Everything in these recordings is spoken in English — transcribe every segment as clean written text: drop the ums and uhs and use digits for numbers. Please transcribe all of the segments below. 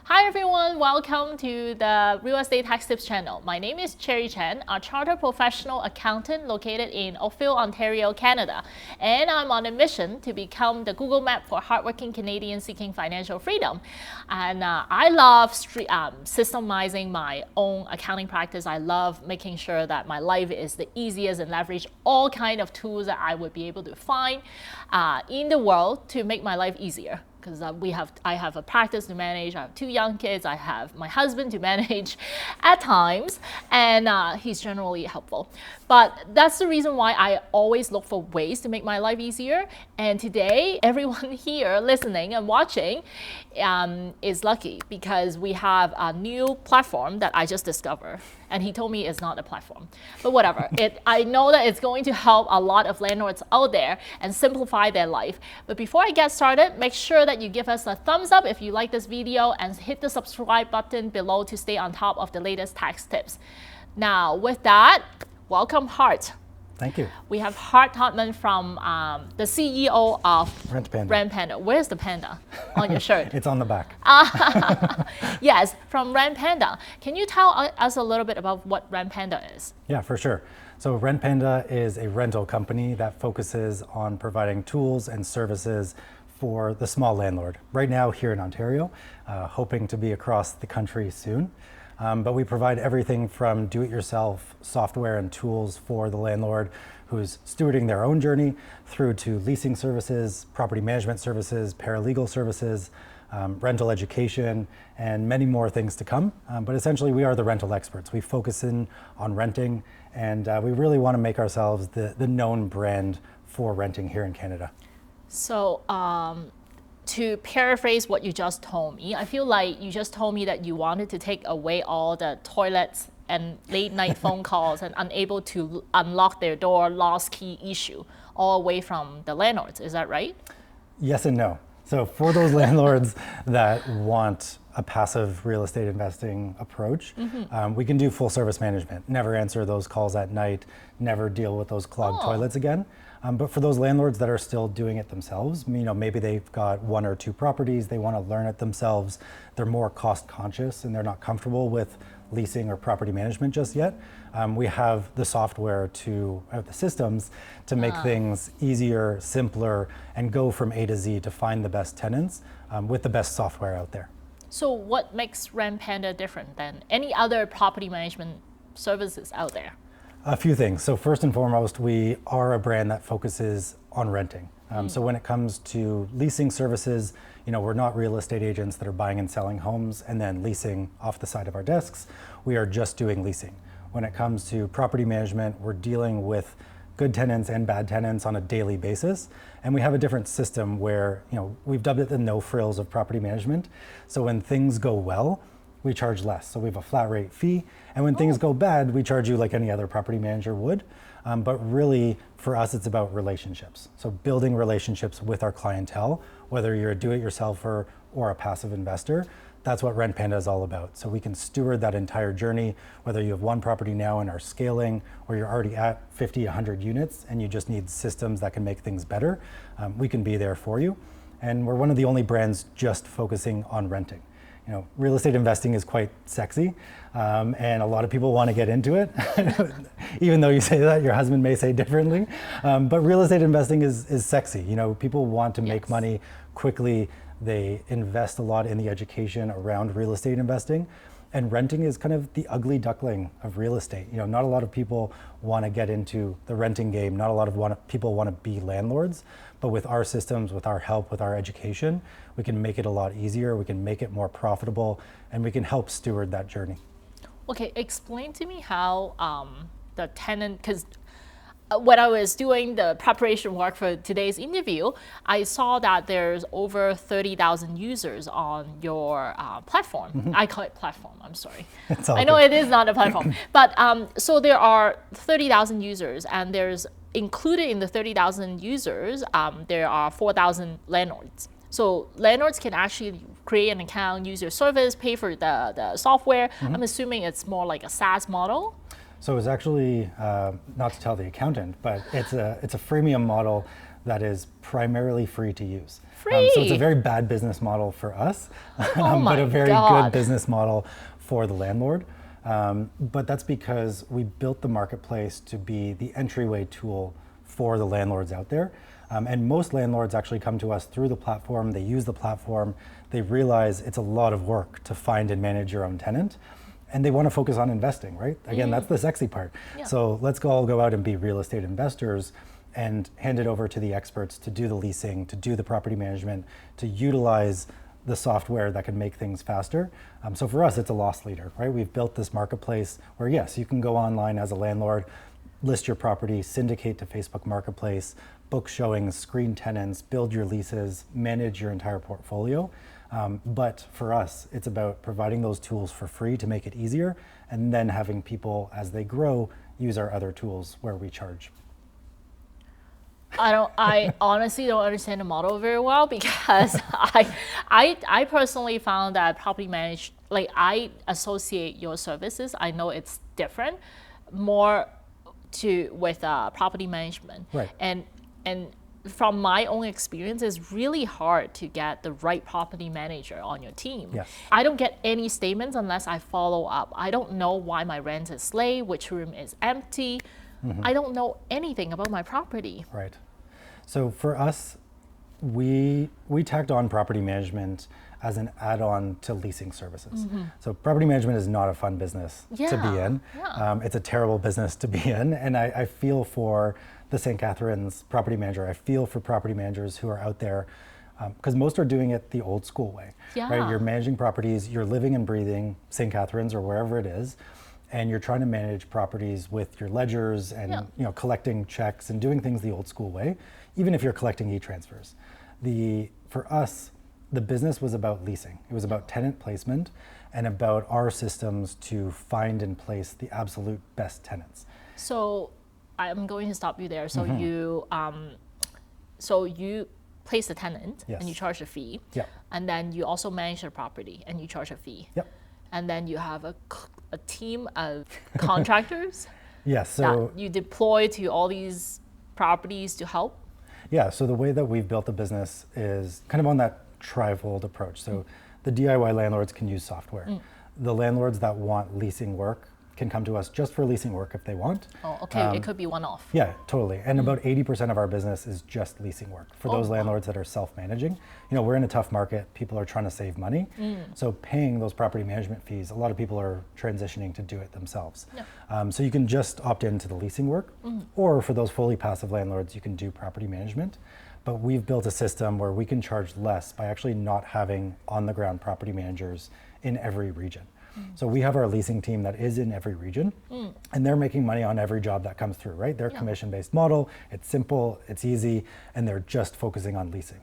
Hi everyone, welcome to the Real Estate Tax Tips channel. My name is Cherry Chen, a chartered professional accountant located in Oakville, Ontario, Canada. And I'm on a mission to become the Google Map for hardworking Canadians seeking financial freedom. And I love systemizing my own accounting practice. I love making sure that my life is the easiest and leverage all kinds of tools that I would be able to find in the world to make my life easier. Because I have a practice to manage, I have 2 young kids, I have my husband to manage at times, and he's generally helpful. But that's the reason why I always look for ways to make my life easier. And today, everyone here listening and watching is lucky because we have a new platform that I just discovered. And he told me it's not a platform, but whatever. I know that it's going to help a lot of landlords out there and simplify their life. But before I get started, make sure that you give us a thumbs up if you like this video and hit the subscribe button below to stay on top of the latest tax tips. Now, with that, welcome Hart. Thank you. We have Hart Togman from the CEO of Rent Panda. Rent Panda. Where's the panda on your shirt? It's on the back. Yes, from Rent Panda. Can you tell us a little bit about what Rent Panda is? Yeah, for sure. So Rent Panda is a rental company that focuses on providing tools and services for the small landlord. Right now here in Ontario, hoping to be across the country soon. But we provide everything from do-it-yourself software and tools for the landlord who's stewarding their own journey through to leasing services, property management services, paralegal services, rental education, and many more things to come. But essentially, we are the rental experts. We focus in on renting, and we really want to make ourselves the known brand for renting here in Canada. So, to paraphrase what you just told me, I feel like you just told me that you wanted to take away all the toilets and late night phone calls and unable to unlock their door, lost key issue, all away from the landlords. Is that right? Yes and no. So for those landlords that want a passive real estate investing approach, we can do full service management, never answer those calls at night, never deal with those clogged toilets again. But for those landlords that are still doing it themselves, maybe they've got 1 or 2 properties, they want to learn it themselves, they're more cost conscious and they're not comfortable with leasing or property management just yet. We have the software the systems to make things easier, simpler, and go from A to Z to find the best tenants with the best software out there. So what makes Rent Panda different than any other property management services out there? A few things. So first and foremost, we are a brand that focuses on renting. So when it comes to leasing services, we're not real estate agents that are buying and selling homes and then leasing off the side of our desks. We are just doing leasing. When it comes to property management, we're dealing with good tenants and bad tenants on a daily basis. And we have a different system where, we've dubbed it the no frills of property management. So when things go well, we charge less. So we have a flat rate fee. And when things go bad, we charge you like any other property manager would. But really, for us, it's about relationships. So building relationships with our clientele, whether you're a do-it-yourselfer or a passive investor, that's what Rent Panda is all about. So we can steward that entire journey, whether you have 1 property now and are scaling, or you're already at 50, 100 units, and you just need systems that can make things better. We can be there for you. And we're one of the only brands just focusing on renting. Real estate investing is quite sexy, and a lot of people want to get into it. Even though you say that, your husband may say differently. But real estate investing is sexy. People want to make money quickly. They invest a lot in the education around real estate investing. And renting is kind of the ugly duckling of real estate. Not a lot of people want to get into the renting game. Not a lot of people want to be landlords. But with our systems, with our help, with our education, we can make it a lot easier. We can make it more profitable, and we can help steward that journey. Okay, explain to me how the tenant, because when I was doing the preparation work for today's interview, I saw that there's over 30,000 users on your platform. I call it platform, I'm sorry. I know it is not a platform. But so there are 30,000 users, and there's included in the 30,000 users, there are 4,000 landlords. So landlords can actually create an account, use your service, pay for the software. I'm assuming it's more like a SaaS model. So it's actually, not to tell the accountant, but it's a freemium model that is primarily free to use. Free? So it's a very bad business model for us, Oh my but a very God. good business model for the landlord. But that's because we built the marketplace to be the entryway tool for the landlords out there. And most landlords actually come to us through the platform. They use the platform. They realize it's a lot of work to find and manage your own tenant. And they want to focus on investing, right? Again, that's the sexy part. Yeah. So let's all go out and be real estate investors and hand it over to the experts to do the leasing, to do the property management, to utilize the software that can make things faster. So for us, it's a loss leader, right? We've built this marketplace where yes, you can go online as a landlord, list your property, syndicate to Facebook Marketplace, book showings, screen tenants, build your leases, manage your entire portfolio. But for us, it's about providing those tools for free to make it easier, and then having people, as they grow, use our other tools where we charge. I honestly don't understand the model very well because I personally found that I associate your services. I know it's different, more with property management. Right. And from my own experience, it's really hard to get the right property manager on your team. Yes. I don't get any statements unless I follow up. I don't know why my rent is late, which room is empty. I don't know anything about my property. Right. So for us, we tacked on property management as an add-on to leasing services. So property management is not a fun business to be in. Yeah. It's a terrible business to be in. And I feel for the St. Catharines property manager. I feel for property managers who are out there because most are doing it the old school way. Yeah. Right? You're managing properties, you're living and breathing St. Catharines or wherever it is, and you're trying to manage properties with your ledgers and collecting checks and doing things the old school way, even if you're collecting e-transfers. For us, the business was about leasing. It was about tenant placement and about our systems to find and place the absolute best tenants. So I'm going to stop you there. So you place the tenant Yes. and you charge a fee. Yep. And then you also manage the property and you charge a fee. Yep. And then you have a team of contractors Yes. So that you deploy to all these properties to help. yeah. So the way that we've built the business is kind of on that trifold approach. So the DIY landlords can use software. The landlords that want leasing work can come to us just for leasing work if they want. Oh, okay. It could be one-off. Yeah, totally. And about 80% of our business is just leasing work for those wow. landlords that are self-managing. We're in a tough market. People are trying to save money. So paying those property management fees, a lot of people are transitioning to do it themselves. Yeah. So you can just opt into the leasing work, or for those fully passive landlords, you can do property management. But we've built a system where we can charge less by actually not having on-the-ground property managers in every region. So we have our leasing team that is in every region, and they're making money on every job that comes through, right? They're commission-based model, it's simple, it's easy, and they're just focusing on leasing.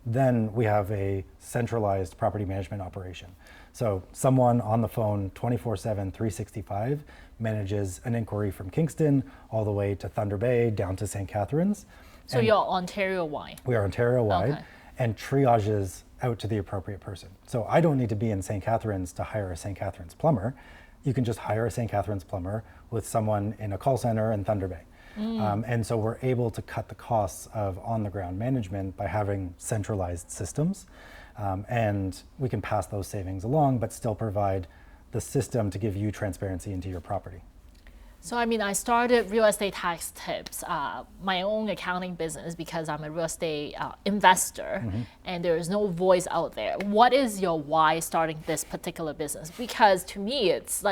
Then we have a centralized property management operation. So someone on the phone 24/7, 365 manages an inquiry from Kingston all the way to Thunder Bay down to St. Catharines. So you're Ontario-wide. We are Ontario-wide, Okay. and triages out to the appropriate person. So I don't need to be in St. Catharines to hire a St. Catharines plumber. You can just hire a St. Catharines plumber with someone in a call center in Thunder Bay. And so we're able to cut the costs of on-the-ground management by having centralized systems. And we can pass those savings along, but still provide the system to give you transparency into your property. So I started Real Estate Tax Tips, my own accounting business, because I'm a real estate investor and there is no voice out there. What is your why starting this particular business? Because to me, it's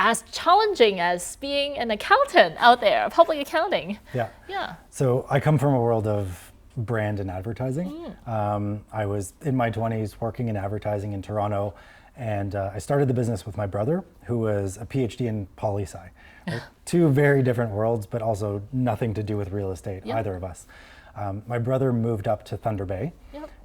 as challenging as being an accountant out there, public accounting. Yeah. Yeah. So I come from a world of brand and advertising. I was in my 20s working in advertising in Toronto. And I started the business with my brother, who was a PhD in poli-sci. Right? Two very different worlds, but also nothing to do with real estate, either of us. My brother moved up to Thunder Bay,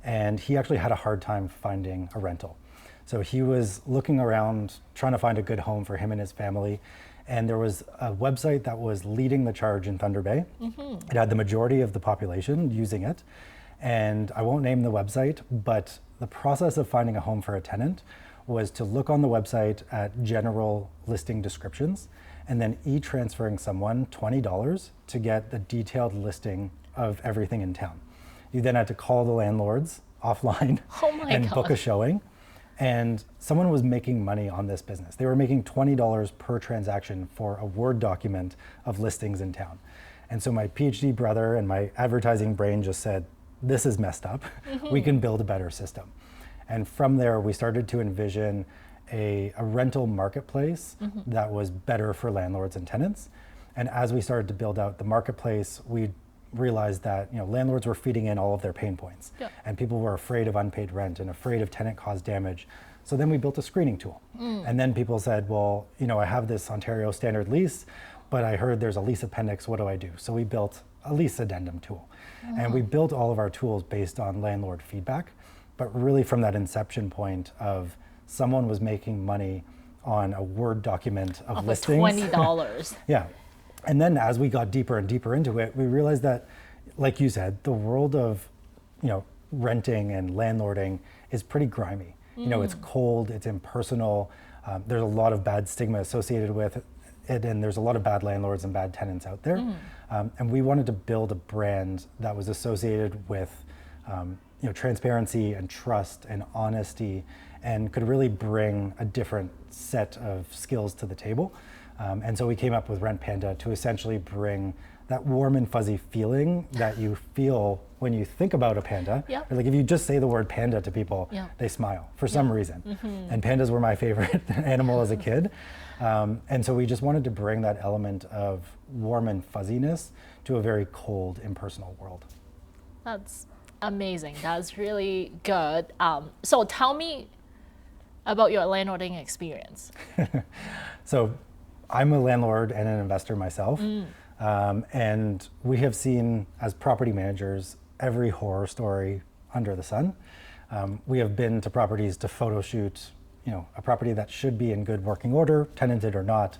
and he actually had a hard time finding a rental. So he was looking around, trying to find a good home for him and his family. And there was a website that was leading the charge in Thunder Bay. It had the majority of the population using it. And I won't name the website, but the process of finding a home for a tenant was to look on the website at general listing descriptions and then e-transferring someone $20 to get the detailed listing of everything in town. You then had to call the landlords offline Oh my and book a gosh. showing. And someone was making money on this business. They were making $20 per transaction for a Word document of listings in town. And so my PhD brother and my advertising brain just said, this is messed up. We can build a better system. And from there, we started to envision a rental marketplace that was better for landlords and tenants. And as we started to build out the marketplace, we realized that landlords were feeding in all of their pain points, and people were afraid of unpaid rent and afraid of tenant caused damage. So then we built a screening tool. And then people said, well, I have this Ontario standard lease, but I heard there's a lease appendix, what do I do? So we built a lease addendum tool. And we built all of our tools based on landlord feedback, but really from that inception point of someone was making money on a Word document of listings. $20. Yeah. And then as we got deeper and deeper into it, we realized that, like you said, the world of, renting and landlording is pretty grimy. It's cold, it's impersonal. There's a lot of bad stigma associated with it, and there's a lot of bad landlords and bad tenants out there. And we wanted to build a brand that was associated with, transparency and trust and honesty, and could really bring a different set of skills to the table. And so we came up with Rent Panda to essentially bring that warm and fuzzy feeling that you feel when you think about a panda. Yep. Like if you just say the word panda to people, they smile for some reason. And pandas were my favorite animal as a kid. And so we just wanted to bring that element of warm and fuzziness to a very cold, impersonal world. That's amazing. That's really good. So tell me about your landlording experience. So I'm a landlord and an investor myself. And we have seen, as property managers, every horror story under the sun. We have been to properties to photo shoot, a property that should be in good working order, tenanted or not,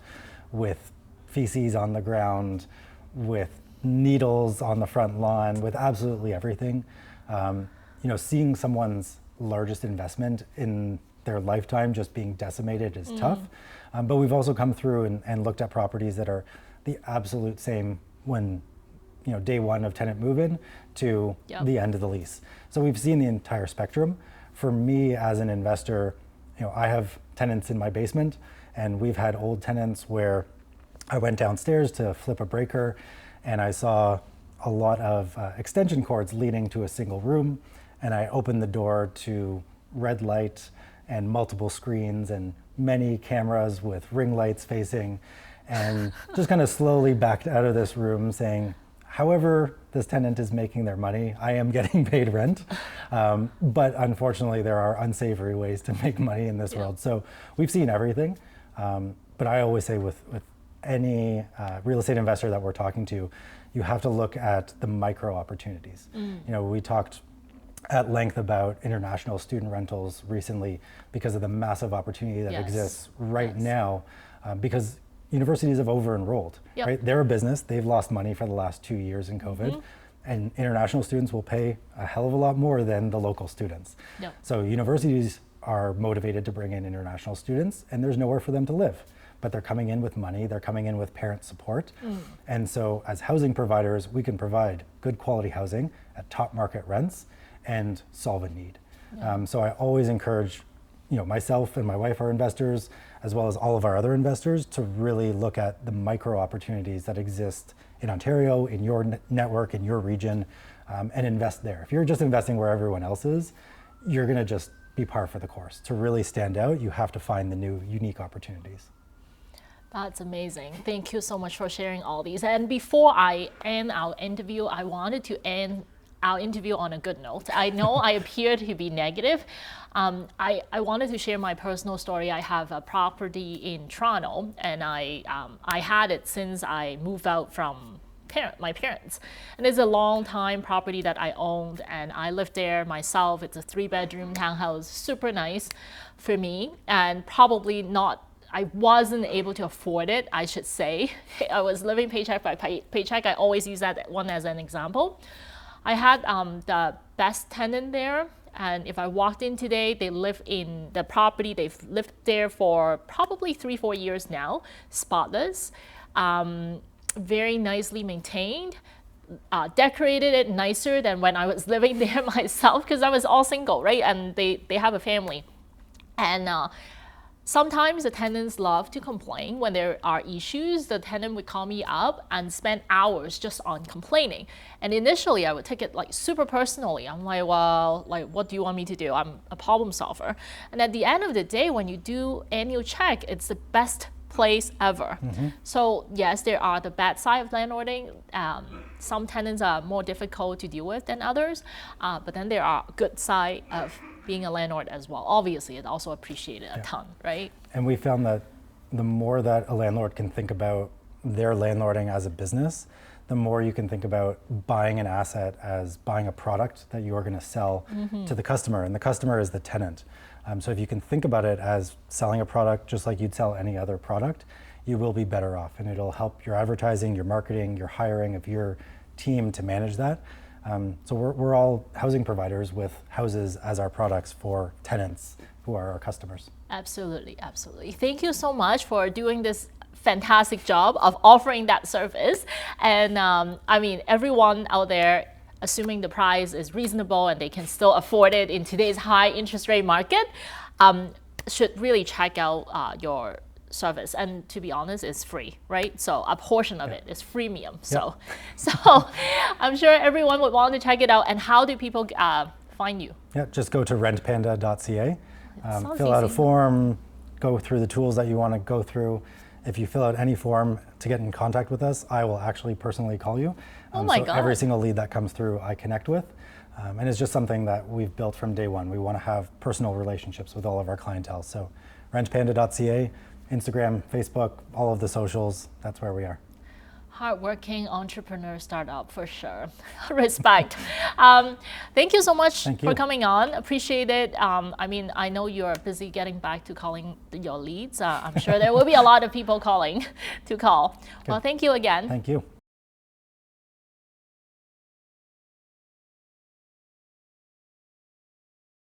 with feces on the ground, with needles on the front lawn, with absolutely everything. Seeing someone's largest investment in their lifetime just being decimated is tough. But we've also come through and looked at properties that are the absolute same when, day one of tenant move-in to the end of the lease. So we've seen the entire spectrum. For me as an investor, I have tenants in my basement, and we've had old tenants where I went downstairs to flip a breaker and I saw a lot of extension cords leading to a single room, and I opened the door to red light and multiple screens and many cameras with ring lights facing, and just kind of slowly backed out of this room saying, however this tenant is making their money, I am getting paid rent. But unfortunately, there are unsavory ways to make money in this world. So we've seen everything. But I always say with any real estate investor that we're talking to, you have to look at the micro opportunities. We talked at length about international student rentals recently because of the massive opportunity that exists right now, because universities have over-enrolled, right? They're a business, they've lost money for the last 2 years in COVID, and international students will pay a hell of a lot more than the local students. So universities are motivated to bring in international students, and there's nowhere for them to live. But they're coming in with money, they're coming in with parent support. And so as housing providers, we can provide good quality housing at top market rents and solve a need. So I always encourage, myself and my wife are investors, as well as all of our other investors, to really look at the micro opportunities that exist in Ontario, in your network, in your region, and invest there. If you're just investing where everyone else is, you're gonna just be par for the course. To really stand out, you have to find the new, unique opportunities. That's amazing. Thank you so much for sharing all these. And before I end our interview, I wanted to end our interview on a good note. I know I appear to be negative. I wanted to share my personal story. I have a property in Toronto, and I had it since I moved out from my parents. And it's a long time property that I owned, and I lived there myself. It's a 3-bedroom townhouse, super nice for me, and probably not, I wasn't able to afford it, I should say. I was living paycheck by paycheck. I always use that one as an example. I had the best tenant there, and if I walked in today, they live in the property. They've lived there for probably 3-4 years now, spotless, very nicely maintained, decorated it nicer than when I was living there myself, because I was all single, right? And they have a family. And sometimes the tenants love to complain when there are issues. The tenant would call me up and spend hours just on complaining. And initially I would take it like super personally. I'm like, well, like, what do you want me to do? I'm a problem solver. And at the end of the day, when you do annual check, it's the best place ever. So yes, there are the bad side of landlording. Some tenants are more difficult to deal with than others, but then there are good side of being a landlord as well. Obviously, it's also appreciated a ton, right? And we found that the more that a landlord can think about their landlording as a business, the more you can think about buying an asset as buying a product that you are going to sell to the customer, and the customer is the tenant. So if you can think about it as selling a product just like you'd sell any other product, you will be better off, and it'll help your advertising, your marketing, your hiring of your team to manage that. So we're all housing providers with houses as our products for tenants who are our customers. Absolutely, absolutely. Thank you so much for doing this fantastic job of offering that service. And I mean, everyone out there, assuming the price is reasonable and they can still afford it in today's high interest rate market, should really check out your service. And to be honest, it's free, right? So a portion of it is freemium. So I'm sure everyone would want to check it out. And how do people find you? Yeah, just go to rentpanda.ca, fill out a easy. form, go through the tools that you want to go through. If you fill out any form to get in contact with us, I will actually personally call you. Oh my God. Every single lead that comes through, I connect with. And it's just something that we've built from day one. We want to have personal relationships with all of our clientele. So rentpanda.ca, Instagram, Facebook, all of the socials, that's where we are. Hardworking entrepreneur startup for sure. Respect. Thank you so much for coming on. Appreciate it. I mean, I know you're busy getting back to calling your leads. I'm sure there will be a lot of people calling to call. Well, thank you again. Thank you.